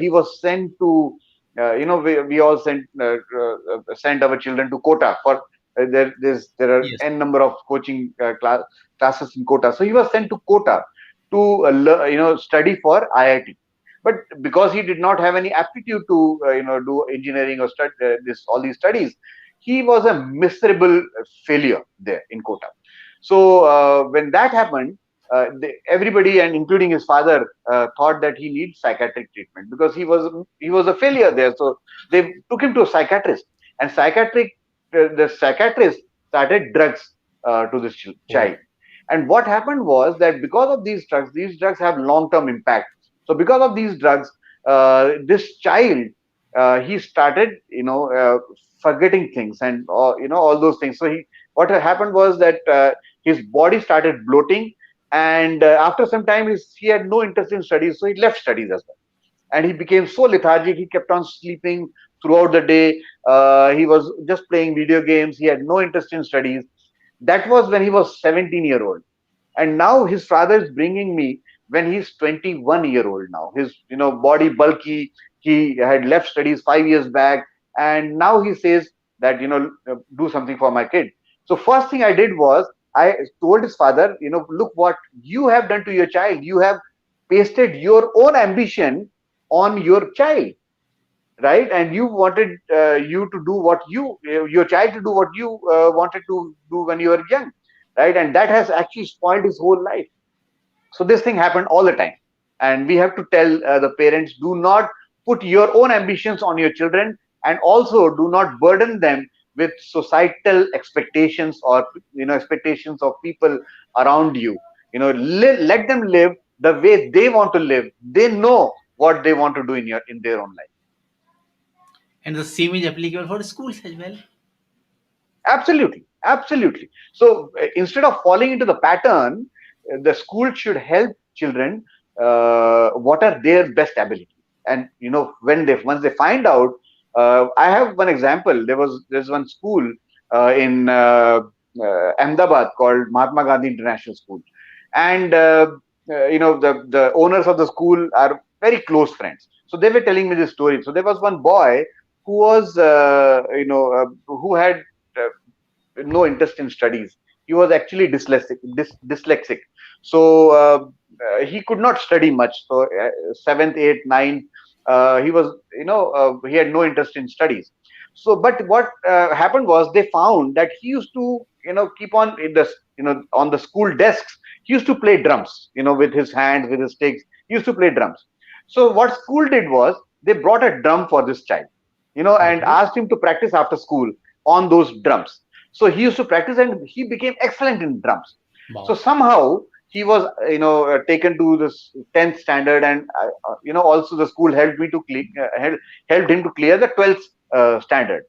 he was sent to, we all sent our children to Kota for, there are Yes. n number of coaching classes in Kota. So he was sent to Kota to, study for IIT. But because he did not have any aptitude to do engineering or study this all these studies, he was a miserable failure there in Kota. So when that happened, everybody, and including his father, thought that he needs psychiatric treatment because he was a failure there. So they took him to a psychiatrist, and the psychiatrist started drugs to this Oh, child. And what happened was that because of these drugs have long term impact. So because of these drugs, this child, he started forgetting things, and all those things. So what had happened was that his body started bloating, and after some time he had no interest in studies, so he left studies as well, and he became so lethargic. He kept on sleeping throughout the day. He was just playing video games. He had no interest in studies. That was when he was 17-year old, and now his father is bringing me when he's 21-year old now. His body bulky. He had left studies 5 years back, and now he says that do something for my kid. So first thing I did was I told his father, look what you have done to your child. You have pasted your own ambition on your child, right? And you wanted you to do what your child to do what you wanted to do when you were young, right? And that has actually spoiled his whole life. So this thing happened all the time, and we have to tell the parents, do not put your own ambitions on your children, and also do not burden them with societal expectations, or expectations of people around you. Let them live the way they want to live. They know what they want to do in their own life. and the same is applicable for schools as well. Absolutely, absolutely. So instead of falling into the pattern, the school should help children what are their best abilities, and when they once they find out. I have one example. There's one school in Ahmedabad called Mahatma Gandhi International School, and the owners of the school are very close friends. So they were telling me this story. So there was one boy who was who had uh, no interest in studies. He was actually dyslexic. So he could not study much. So seventh, eighth, ninth, he was, he had no interest in studies. So, but what happened was they found that he used to, keep on in the, on the school desks. He used to play drums, with his hands, with his sticks. He used to play drums. So what school did was they brought a drum for this child, and Okay. asked him to practice after school on those drums. So he used to practice, and he became excellent in drums. So Wow. somehow he was, taken to this 10th standard, and also the school helped me to helped him to clear the 12th standard.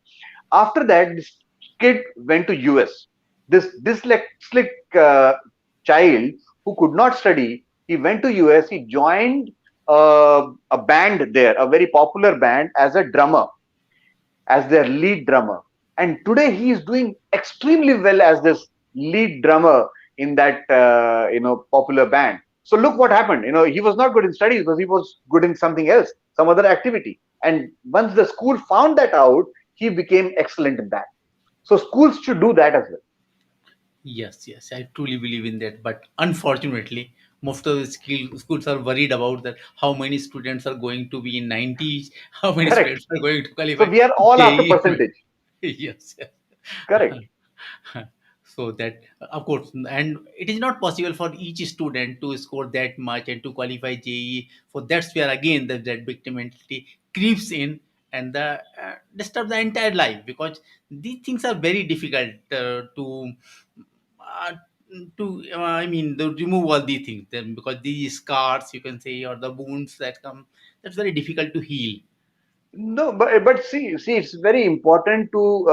After that, this kid went to US. This dyslexic child who could not study, he went to US. He joined a band there, a very popular band, as a drummer, as their lead drummer. And today he is doing extremely well as this lead drummer in that popular band. So look what happened. He was not good in studies, but he was good in something else, some other activity. And once the school found that out, he became excellent in that. So schools should do that as well. Yes, yes, I truly believe in that. But unfortunately, most of the schools are worried about that how many students are going to be in 90s, how many Correct. students are going to So qualify we are all after JEE. percentage. Yes, yes. Correct. So that, of course, and it is not possible for each student to score that much and to qualify JEE. So that's where again that victim mentality creeps in and the disturb the entire life, because these things are very difficult uh, I mean, to remove all these things then, because these scars, you can say, or the wounds that come, that's very difficult to heal. No, but see, it's very important to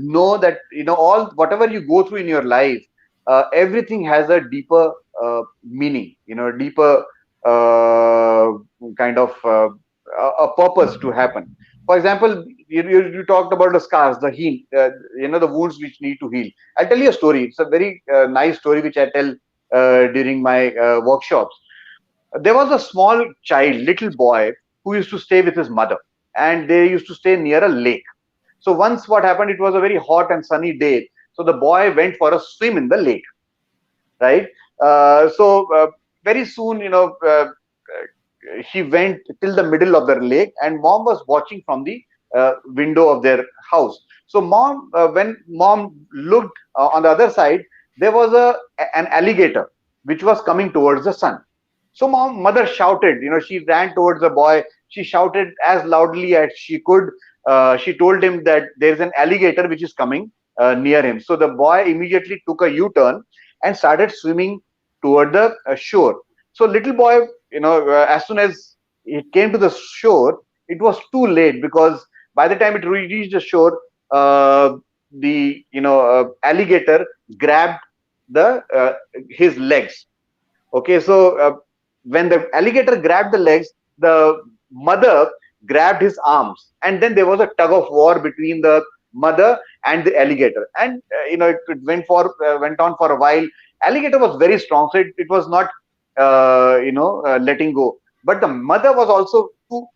know that all whatever you go through in your life, everything has a deeper meaning, deeper uh, kind of a purpose to happen. For example, you talked about the scars, the heal, the wounds which need to heal. I'll tell you a story. It's a very nice story which I tell during my workshops. There was a small child, little boy, who used to stay with his mother, and they used to stay near a lake. So once what happened, it was a very hot and sunny day. So the boy went for a swim in the lake, right? So very soon, he went till the middle of the lake, and mom was watching from the window of their house. So when mom looked on the other side, there was an alligator which was coming towards the sun. So mother shouted, she ran towards the boy. She shouted as loudly as she could. She told him that there is an alligator which is coming near him. So the boy immediately took a U-turn and started swimming toward the shore. So little boy, as soon as it came to the shore, it was too late, because by the time it reached the shore, the alligator grabbed the his legs. Okay, so when the alligator grabbed the legs, the mother grabbed his arms, and then there was a tug of war between the mother and the alligator, and it went on for a while. Alligator was very strong, so it was not letting go. But the mother was also too,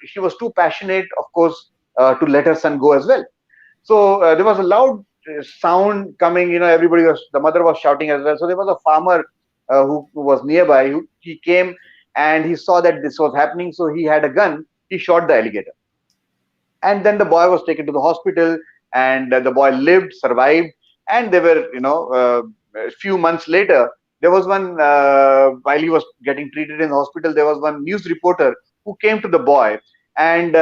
she was too passionate, of course, to let her son go as well. So there was a loud sound coming. The mother was shouting as well. So there was a farmer who was nearby. He came and he saw that this was happening. So he had a gun. He shot the alligator, and then the boy was taken to the hospital, and the boy lived, survived. And there were, a few months later, there was one, while he was getting treated in the hospital, there was one news reporter who came to the boy, and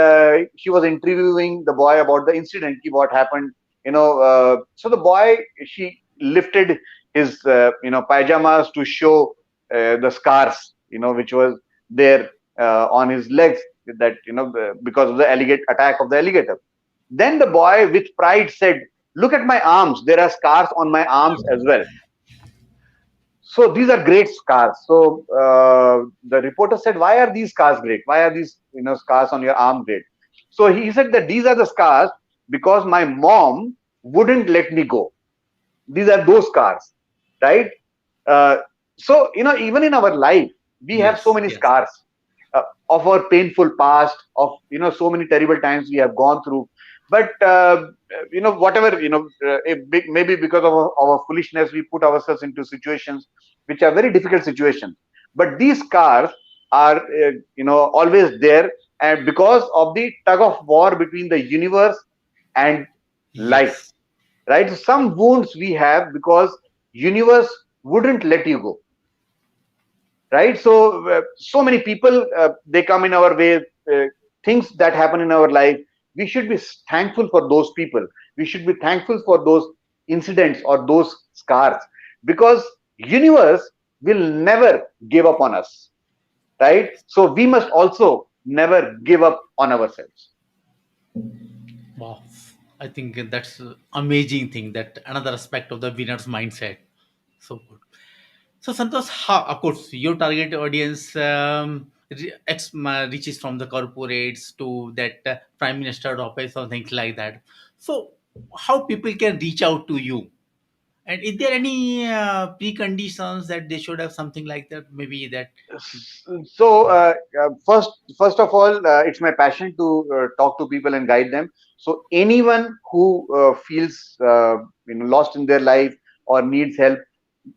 he was interviewing the boy about the incident, what happened. So the boy, she lifted his pajamas to show the scars, which was there on his legs, that because of the alligator attack of the alligator. Then the boy with pride said, "Look at my arms, there are scars on my arms as well." So these are great scars. So the reporter said, "Why are these scars great? Why are these scars on your arm great?" So he said that these are the scars because my mom wouldn't let me go. These are those scars, right? uh, so even in our life, we have so Yes, many yes, scars of our painful past, of so many terrible times we have gone through. But whatever, maybe because of our foolishness, we put ourselves into situations which are very difficult situations. But these scars are always there, and because of the tug of war between the universe and life, yes. right? So some wounds we have because universe wouldn't let you go, right? So so many people, they come in our way, things that happen in our life. We should be thankful for those people. We should be thankful for those incidents or those scars, because universe will never give up on us, right? So we must also never give up on ourselves. Wow. I think that's amazing thing. That another aspect of the winner's mindset. So good. So Santosh, of course, your target audience reaches from the corporates to that prime minister office or things like that. So how people can reach out to you? And is there any preconditions that they should have something like that? Maybe that. So first of all, it's my passion to talk to people and guide them. So anyone who feels lost in their life or needs help,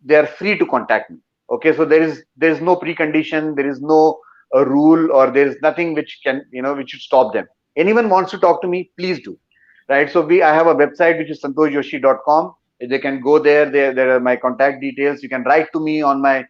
they are free to contact me. Okay, so there is no precondition, there is no rule, or there is nothing which can which should stop them. Anyone wants to talk to me, please do. Right, so we I have a website which is santoshjoshi.com. They can go there. There are my contact details. You can write to me on my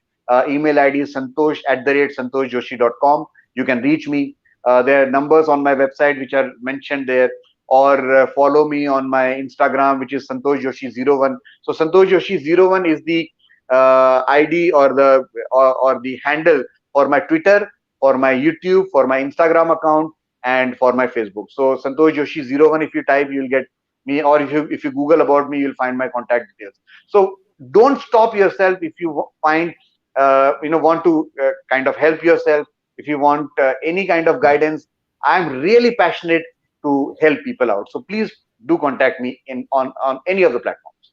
email ID is santosh@santoshjoshi.com. You can reach me. There are numbers on my website which are mentioned there, or follow me on my Instagram, which is Santosh Joshi 01. So Santosh Joshi 01 is the ID, or the handle for my Twitter, for my YouTube, for my Instagram account, and for my Facebook. So Santosh Joshi 01, if you type, you'll get me, or if you Google about me, you'll find my contact details. So don't stop yourself if you find want to kind of help yourself. If you want any kind of guidance, I'm really passionate to help people out. So please do contact me in on any of the platforms.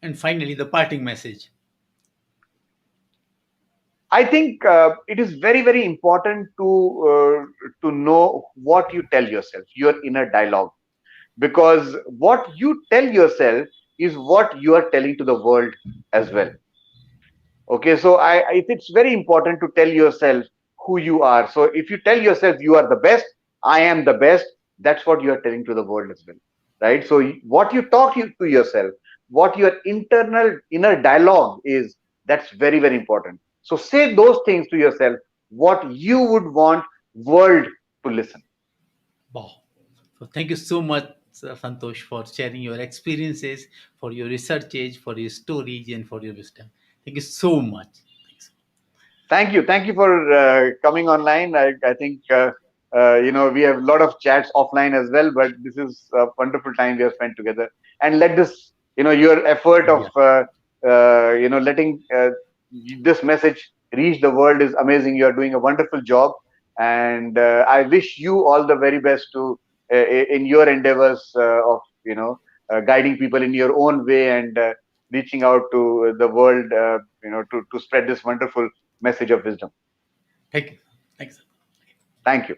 And finally, the parting message. I think it is very, very important to know what you tell yourself, your inner dialogue, because what you tell yourself is what you are telling to the world as well. Okay, so it's very important to tell yourself who you are. So if you tell yourself you are the best, I am the best, that's what you are telling to the world as well, right? So what you talk to yourself, what your internal inner dialogue is, that's very, very important. So say those things to yourself, what you would want world to listen. Wow. So thank you so much, Santosh, for sharing your experiences, for your researches, for your stories, and for your wisdom. Thank you so much. Thanks. Thank you for coming online. I think we have a lot of chats offline as well, but this is a wonderful time we have spent together. And let this, your effort of Yeah. letting this message reach the world is amazing. You are doing a wonderful job, and I wish you all the very best to in your endeavors of guiding people in your own way, and reaching out to the world, to spread this wonderful message of wisdom. Thank you. Thanks. Thank you.